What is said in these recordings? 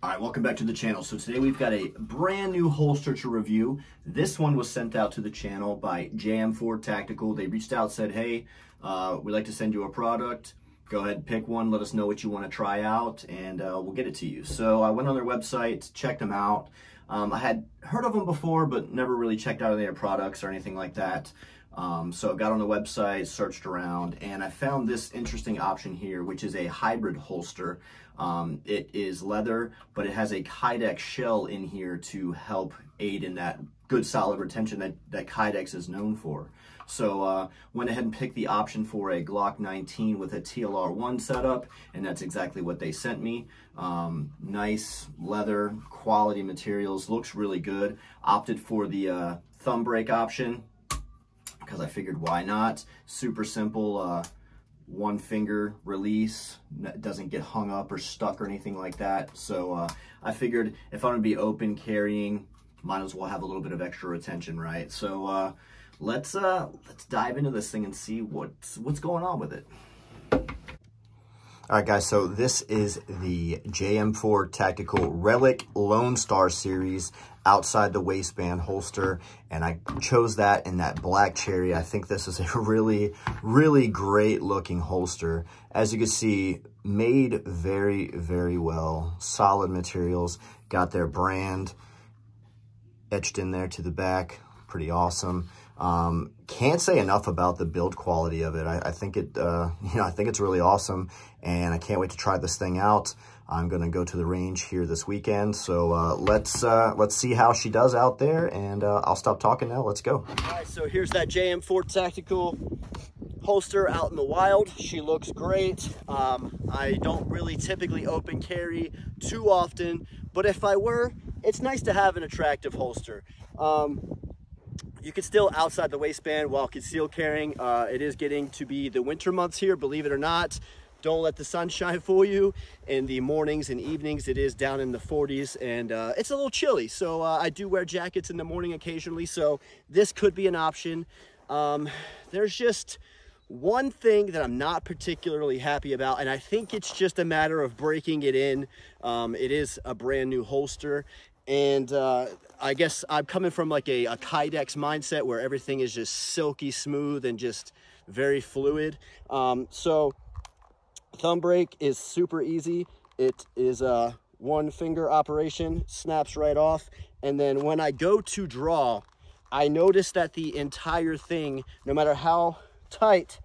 All right, welcome back to the channel. So today we've got a brand new holster to review. This one was sent out to the channel by JM4 Tactical. They reached out, said, hey, we'd like to send you a product. Go ahead and pick one. Let us know what you want to try out, and we'll get it to you. So I went on their website, checked them out. I had heard of them before, but never really checked out their products or anything like that. So I got on the website, searched around, and I found this interesting option here, which is a hybrid holster. It is leather, but it has a Kydex shell in here to help aid in that good solid retention that Kydex is known for. So went ahead and picked the option for a Glock 19 with a TLR1 setup, and that's exactly what they sent me. Nice leather, quality materials, looks really good. Opted for the thumb brake option because I figured why not. Super simple, one finger release, doesn't get hung up or stuck or anything like that. So I figured if I'm gonna be open carrying, might as well have a little bit of extra retention, right? So let's dive into this thing and see what's going on with it. All right, guys, so this is the JM4 Tactical Relic Lone Star Series outside the waistband holster, and I chose that in that black cherry. I think this is a really, really great looking holster. As you can see, made very, very well. Solid materials, got their brand etched in there to the back. Pretty awesome. Can't say enough about the build quality of it. I think it, I think it's really awesome, and I can't wait to try this thing out. I'm gonna go to the range here this weekend, so let's see how she does out there, and I'll stop talking now. Let's go. All right, so here's that JM4 Tactical holster out in the wild. She looks great. I don't really typically open carry too often, but if I were, it's nice to have an attractive holster. You can still outside the waistband while concealed carrying. It is getting to be the winter months here, believe it or not. Don't let the sunshine fool you. In the mornings and evenings, it is down in the 40s, and it's a little chilly. So I do wear jackets in the morning occasionally, so this could be an option. There's just one thing that I'm not particularly happy about, and I think it's just a matter of breaking it in. It is a brand new holster, and I guess I'm coming from like a Kydex mindset where everything is just silky smooth and just very fluid. So thumb brake is super easy. It is a one finger operation, snaps right off. And then when I go to draw, I notice that the entire thing, no matter how tight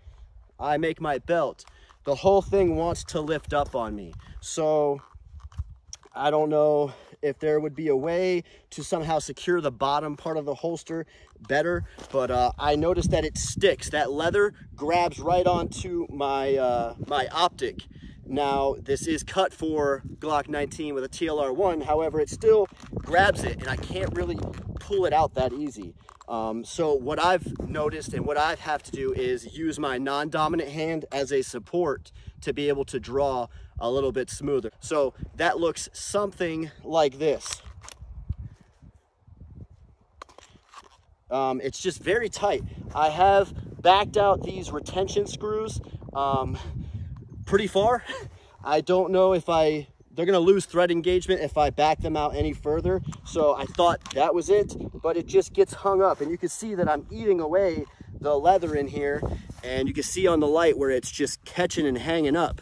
I make my belt, the whole thing wants to lift up on me. So I don't know if there would be a way to somehow secure the bottom part of the holster better, but I noticed that it sticks. That leather grabs right onto my my optic. Now, this is cut for Glock 19 with a TLR1, however, it still grabs it, and I can't really pull it out that easy. So what I've noticed and what I have to do is use my non-dominant hand as a support to be able to draw a little bit smoother. So that looks something like this. It's just very tight. I have backed out these retention screws pretty far. I don't know if they're gonna lose thread engagement if I back them out any further. So I thought that was it, but it just gets hung up, and you can see that I'm eating away the leather in here, and you can see on the light where it's just catching and hanging up.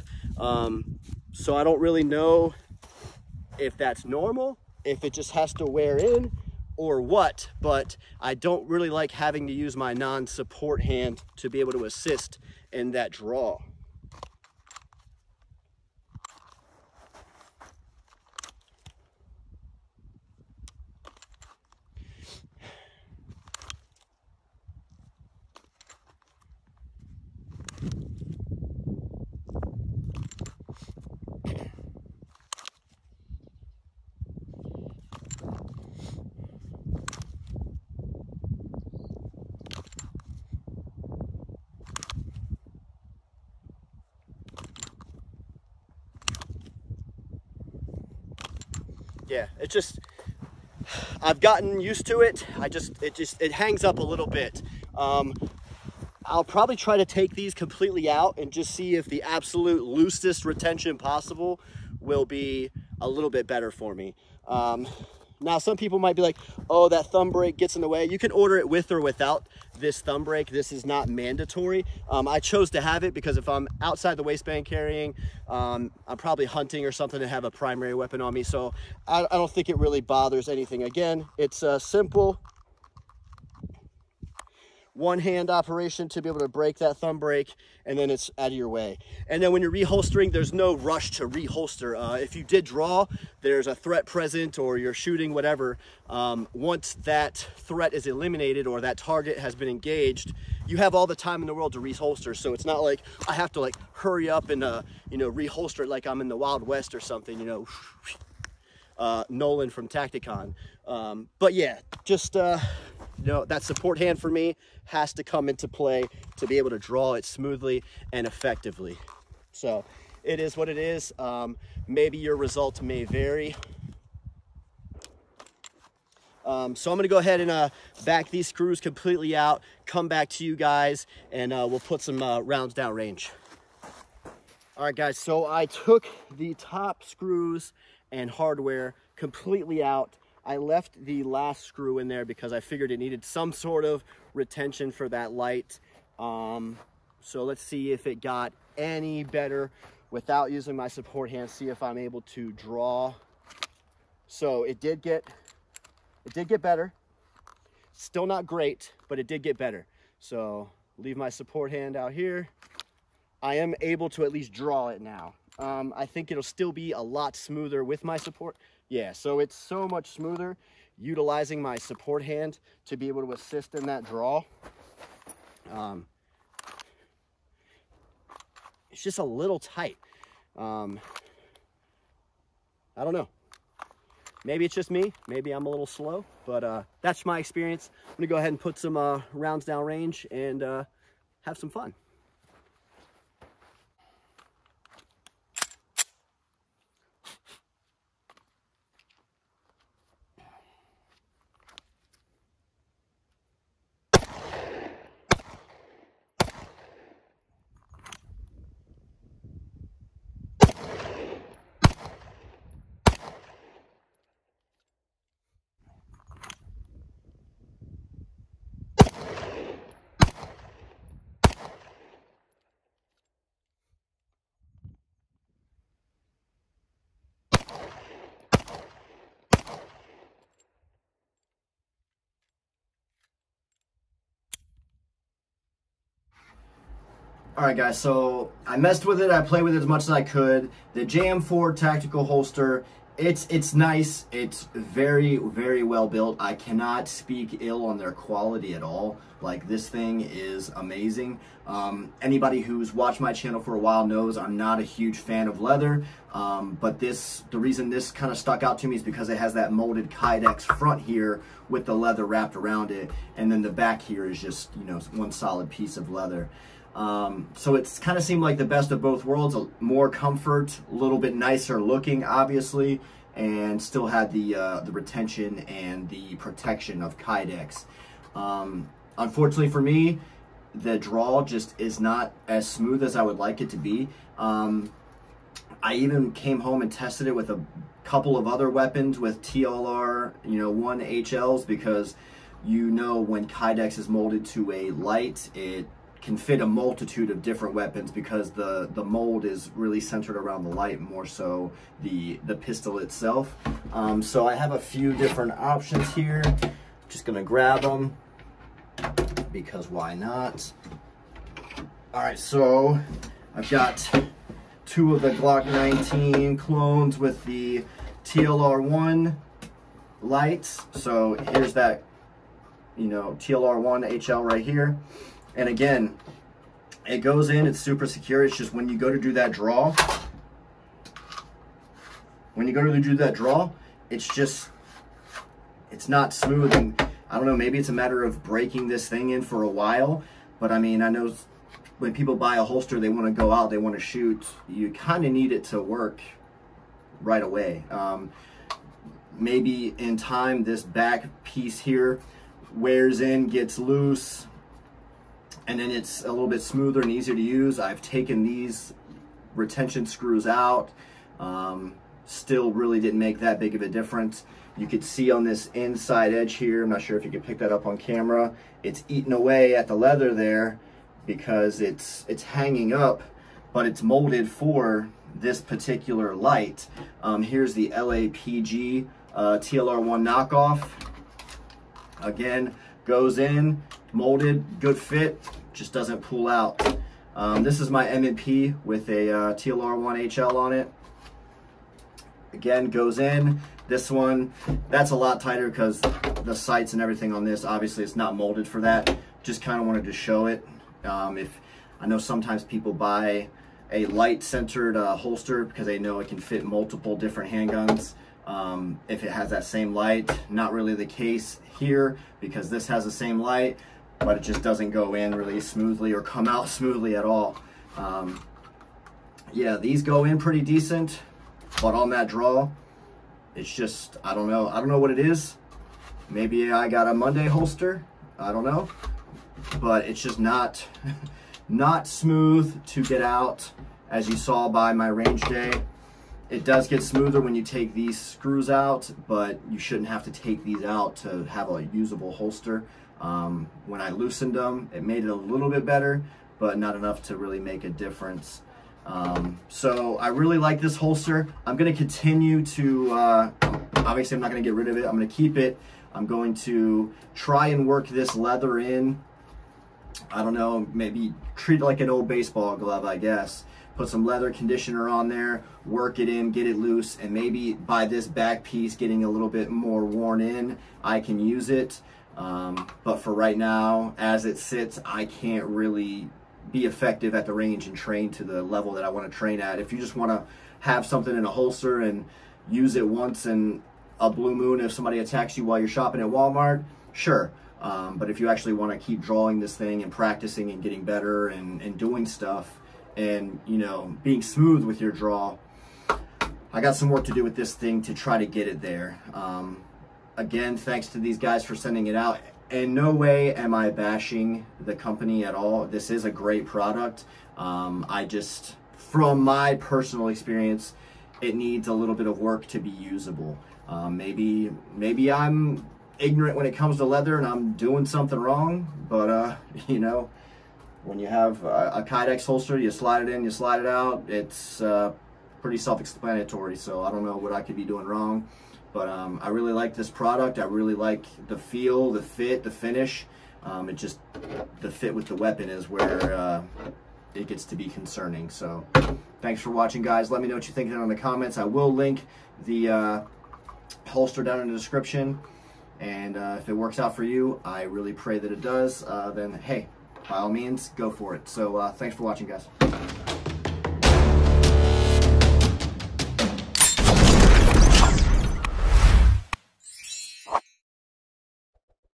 So I don't really know if that's normal, if it just has to wear in or what, but I don't really like having to use my non-support hand to be able to assist in that draw. Yeah, it just, I've gotten used to it. It hangs up a little bit. I'll probably try to take these completely out and just see if the absolute loosest retention possible will be a little bit better for me. Now, some people might be like, oh, that thumb brake gets in the way. You can order it with or without this thumb brake. This is not mandatory. I chose to have it because if I'm outside the waistband carrying, I'm probably hunting or something and have a primary weapon on me. So I don't think it really bothers anything. Again, it's a simple one-hand operation to be able to break that thumb brake, and then it's out of your way. And then when you're reholstering, there's no rush to reholster. If you did draw, there's a threat present, or you're shooting, whatever. Once that threat is eliminated or that target has been engaged, you have all the time in the world to reholster. So it's not like I have to like hurry up and you know, reholster it like I'm in the Wild West or something, you know. Nolan from Tacticon. But yeah, just you know, that support hand for me has to come into play to be able to draw it smoothly and effectively. So it is what it is. Maybe your result may vary. So I'm going to go ahead and back these screws completely out, come back to you guys, and we'll put some rounds down range. All right, guys, so I took the top screws and hardware completely out. I left the last screw in there because I figured it needed some sort of retention for that light. So let's see if it got any better without using my support hand, see if I'm able to draw. So it did get better. Still not great, but it did get better. So leave my support hand out here. I am able to at least draw it now. I think it'll still be a lot smoother with my support. Yeah, so it's so much smoother utilizing my support hand to be able to assist in that draw. It's just a little tight. I don't know. Maybe it's just me. Maybe I'm a little slow, but that's my experience. I'm gonna go ahead and put some rounds down range and have some fun. All right, guys, so I messed with it. I played with it as much as I could. The JM4 tactical holster, it's nice. It's very, very well built. I cannot speak ill on their quality at all. Like, this thing is amazing. Anybody who's watched my channel for a while knows I'm not a huge fan of leather, but the reason this kind of stuck out to me is because it has that molded Kydex front here with the leather wrapped around it, and then the back here is just, you know, one solid piece of leather. So it's kind of seemed like the best of both worlds, more comfort, a little bit nicer looking, obviously, and still had the retention and the protection of Kydex. Unfortunately for me, the draw just is not as smooth as I would like it to be. I even came home and tested it with a couple of other weapons with TLR, you know, 1 HLs, because you know when Kydex is molded to a light, it can fit a multitude of different weapons because the mold is really centered around the light more so the pistol itself. So I have a few different options here. Just gonna grab them because why not? All right, so I've got 2 of the Glock 19 clones with the TLR1 lights. So here's that, you know, TLR1 HL right here. And again, it goes in, it's super secure. It's just when you go to do that draw, it's not smooth. And I don't know, maybe it's a matter of breaking this thing in for a while. But I mean, I know when people buy a holster, they want to go out, they want to shoot. You kind of need it to work right away. Maybe in time, this back piece here wears in, gets loose, and then it's a little bit smoother and easier to use. I've taken these retention screws out. still really didn't make that big of a difference. You could see on this inside edge here, I'm not sure if you can pick that up on camera, it's eating away at the leather there because it's hanging up, but it's molded for this particular light. Here's the LAPG TLR1 knockoff. Again, goes in, molded, good fit, just doesn't pull out. This is my M&P with a TLR1 HL on it. Again, goes in. This one, that's a lot tighter because the sights and everything on this, obviously it's not molded for that. Just kind of wanted to show it. If I know sometimes people buy a light-centered holster because they know it can fit multiple different handguns. If it has that same light, not really the case here because this has the same light, but it just doesn't go in really smoothly or come out smoothly at all. Yeah, these go in pretty decent, but on that draw, it's just, I don't know what it is. Maybe I got a Monday holster, I don't know, but it's just not smooth to get out, as you saw by my range day. It does get smoother when you take these screws out, but you shouldn't have to take these out to have a usable holster. When I loosened them, it made it a little bit better, but not enough to really make a difference. So I really like this holster. I'm going to continue to, obviously I'm not going to get rid of it. I'm going to keep it. I'm going to try and work this leather in. I don't know, maybe treat it like an old baseball glove, I guess. Put some leather conditioner on there, work it in, get it loose, and maybe by this back piece getting a little bit more worn in, I can use it. But for right now, as it sits, I can't really be effective at the range and train to the level that I want to train at. If you just want to have something in a holster and use it once in a blue moon if somebody attacks you while you're shopping at Walmart, sure. But if you actually want to keep drawing this thing and practicing and getting better and doing stuff and, you know, being smooth with your draw, I got some work to do with this thing to try to get it there. Again, thanks to these guys for sending it out. In no way am I bashing the company at all. This is a great product. I just, from my personal experience, it needs a little bit of work to be usable. Maybe I'm ignorant when it comes to leather and I'm doing something wrong, but you know, when you have a Kydex holster, you slide it in, you slide it out, it's pretty self-explanatory. So I don't know what I could be doing wrong. But I really like this product. I really like the feel, the fit, the finish. It just, the fit with the weapon is where it gets to be concerning. So thanks for watching, guys. Let me know what you think down in the comments. I will link the holster down in the description. And if it works out for you, I really pray that it does. Then, hey, by all means, go for it. So thanks for watching, guys.